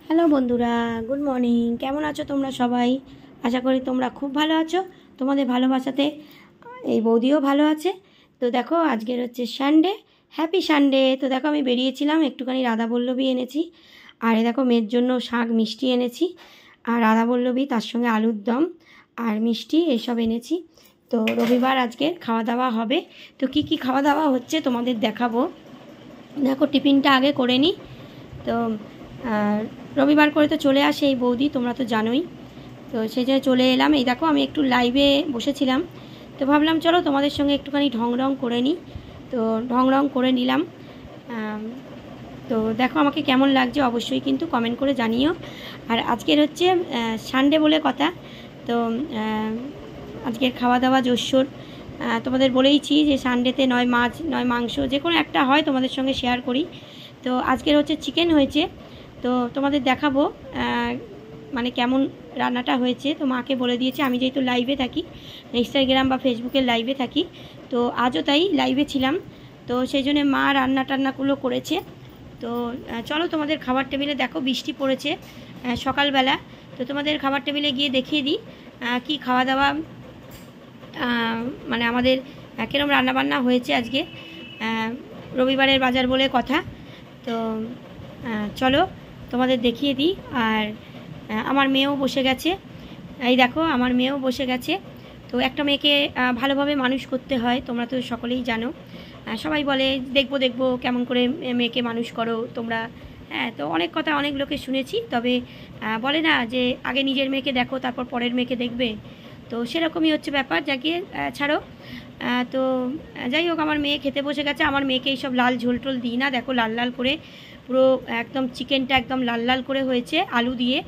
Hello বন্ধুরা, good morning. কেমন আছো তোমরা সবাই? আশা করি তোমরা খুব ভালো আছো। তোমাদের ভালোবাসাতে এই বৌদিও ভালো আছে। তো দেখো, আজকের হচ্ছে সানডে, হ্যাপি সানডে। তো দেখো, আমি বেরিয়েছিলাম, একটুখানি রাধাবল্লভী এনেছি, আর দেখো মেয়ের জন্য শাক মিষ্টি এনেছি, আর রাধাবল্লভী তার সঙ্গে আলুর দম আর মিষ্টি এইসব এনেছি। তো রবিবার আজকে খাওয়া দাওয়া হবে। তো কি কি খাওয়া দাওয়া হচ্ছে তোমাদের দেখাবো। দেখো, টিফিনটা আগে করে নিই। তো রবিবার করে তো চলে আসে এই বৌদি, তোমরা তো জানোই। তো সেই জন্য চলে এলাম। এই দেখো, আমি একটু লাইভে বসেছিলাম, তো ভাবলাম চলো তোমাদের সঙ্গে একটুখানি ঢং রং করে নিই। তো ঢং রং করে নিলাম। তো দেখো আমাকে কেমন লাগছে অবশ্যই কিন্তু কমেন্ট করে জানিও। আর আজকের হচ্ছে সানডে বলে কথা। তো আজকের খাওয়া দাওয়া জোরসোর। তোমাদের বলেইছি যে সানডেতে নয় মাছ নয় মাংস, যে কোনো একটা হয়, তোমাদের সঙ্গে শেয়ার করি। তো আজকের হচ্ছে চিকেন হয়েছে। তো তোমাদের দেখাবো মানে কেমন রান্নাটা হয়েছে। তো মাকে বলে দিয়েছি, আমি যেহেতু লাইভে থাকি, ইনস্টাগ্রাম বা ফেসবুকের লাইভে থাকি, তো আজও তাই লাইভে ছিলাম। তো সেই জন্য মা রান্না টান্নাগুলো করেছে। তো চলো তোমাদের খাবার টেবিলে, দেখো বৃষ্টি পড়েছে সকালবেলা। তো তোমাদের খাবার টেবিলে গিয়ে দেখিয়ে দিই কি খাওয়া দাওয়া, মানে আমাদের কীরকম রান্নাবান্না হয়েছে আজকে। রবিবারের বাজার বলে কথা। তো চলো তোমাদের দেখিয়ে দিই। আর আমার মেয়েও বসে গেছে, এই দেখো আমার মেয়েও বসে গেছে। তো একটা মেয়েকে ভালোভাবে মানুষ করতে হয়, তোমরা তো সকলেই জানো। সবাই বলে দেখবো দেখবো কেমন করে মেয়েকে মানুষ করো তোমরা। হ্যাঁ, তো অনেক কথা অনেক লোকে শুনেছি, তবে বলে না যে আগে নিজের মেয়েকে দেখো তারপর পরের মেয়েকে দেখবে। তো সেরকমই হচ্ছে ব্যাপার, যাকে ছাড়ো। তো যাই হোক, আমার মেয়ে খেতে বসে গেছে। আমার মেয়েকে এইসব লাল ঝোল টোল দিই না। দেখো লাল লাল করে পুরো একদম চিকেনটা একদম লাল লাল করে হয়েছে আলু দিয়ে।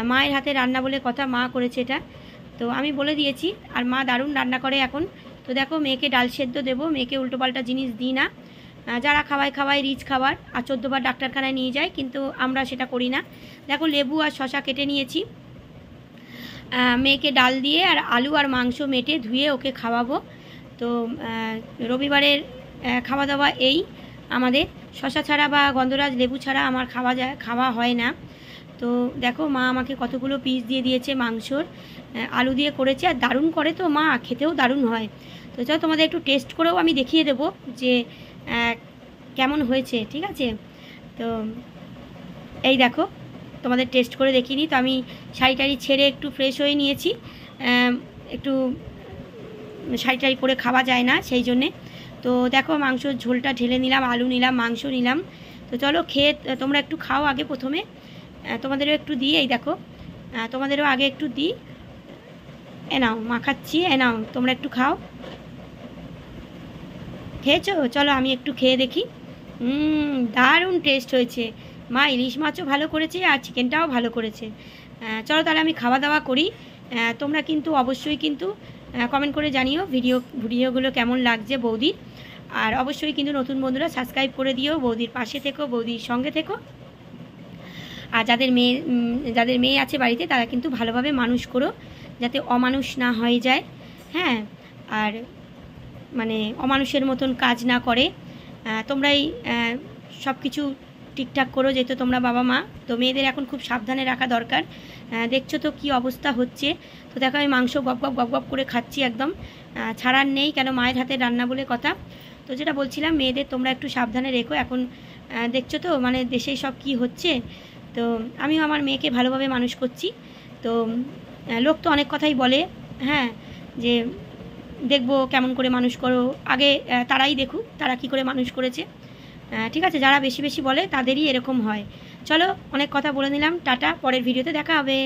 মায়ের হাতে রান্না বলে কথা, মা করেছে এটা। তো আমি বলে দিয়েছি, আর মা দারুণ রান্না করে এখন। তো দেখো, মেয়েকে ডাল সেদ্ধ দেবো, মেয়েকে উল্টোপাল্টা জিনিস দিই না। যারা খাওয়ায় রিচ খাবার, আর 14 বার ডাক্তারখানায় নিয়ে যায়, কিন্তু আমরা সেটা করি না। দেখো, লেবু আর শশা কেটে নিয়েছি। মেয়েকে ডাল দিয়ে আর আলু আর মাংস মেটে ধুয়ে ওকে খাওয়াবো। তো রবিবারের খাওয়া দাওয়া এই আমাদের। শশা ছাড়া বা গন্ধরাজ লেবু ছাড়া আমার খাওয়া হয় না। তো দেখো, মা আমাকে কতগুলো পিস দিয়ে দিয়েছে মাংসর, আলু দিয়ে করেছে, আর দারুণ করে তো মা, খেতেও দারুণ হয়। তো চলো তোমাদের একটু টেস্ট করেও আমি দেখিয়ে দেবো যে কেমন হয়েছে, ঠিক আছে? তো এই দেখো, তোমাদের টেস্ট করে দেখিয়ে নিই। তো আমি শাড়ি টাড়ি ছেড়ে একটু ফ্রেশ হয়ে নিয়েছি, একটু শাড়ি টাড়ি পরে খাওয়া যায় না সেই জন্যে। তো দেখো, মাংসর ঝোলটা ঢেলে নিলাম, আলু নিলাম, মাংস নিলাম। তো চলো খেয়ে তোমরা একটু খাও আগে প্রথমে, তোমাদেরও একটু দিই। এই দেখো, তোমাদেরও আগে একটু দিই। এ নাও, মাখাচ্ছি, এ নাও তোমরা একটু খাও। খেয়েছো? চলো আমি একটু খেয়ে দেখি। দারুণ টেস্ট হয়েছে। মা ইলিশ মাছও ভালো করেছে আর চিকেনটাও ভালো করেছে। চলো তাহলে আমি খাওয়া দাওয়া করি। তোমরা কিন্তু অবশ্যই কিন্তু কমেন্ট করে জানিও ভিডিওগুলো কেমন লাগছে বৌদির। আর অবশ্যই কিন্তু নতুন বন্ধুরা সাবস্ক্রাইব করে দিও, বৌদির পাশে থেকো, বৌদির সঙ্গে থেকো। আর যাদের মেয়ে আছে বাড়িতে, তারা কিন্তু ভালোভাবে মানুষ করো, যাতে অমানুষ না হয়ে যায়। হ্যাঁ, আর মানে অমানুষের মতন কাজ না করে। তোমরাই সব কিছু ঠিকঠাক করো, যেহেতু তোমরা বাবা মা। তো মেয়েদের এখন খুব সাবধানে রাখা দরকার। দেখছো তো কি অবস্থা হচ্ছে। তো দেখো, আমি মাংস গপ গপ করে খাচ্ছি, একদম ছাড়ার নেই, কেন মায়ের হাতে রান্না বলে কথা। তো যেটা বলছিলাম, মেয়েদের তোমরা একটু সাবধানে রেখো। এখন দেখছো তো মানে দেশে সব কি হচ্ছে। তো আমিও আমার মেয়েকে ভালোভাবে মানুষ করছি। তো লোক তো অনেক কথাই বলে, হ্যাঁ, যে দেখবো কেমন করে মানুষ করো। আগে তারাই দেখুক তারা কি করে মানুষ করেছে, ঠিক আছে? যারা বেশি বেশি বলে তাদেরই এরকম হয়। চলো, অনেক কথা বলে নিলাম, টাটা, পরের ভিডিওতে দেখা হবে।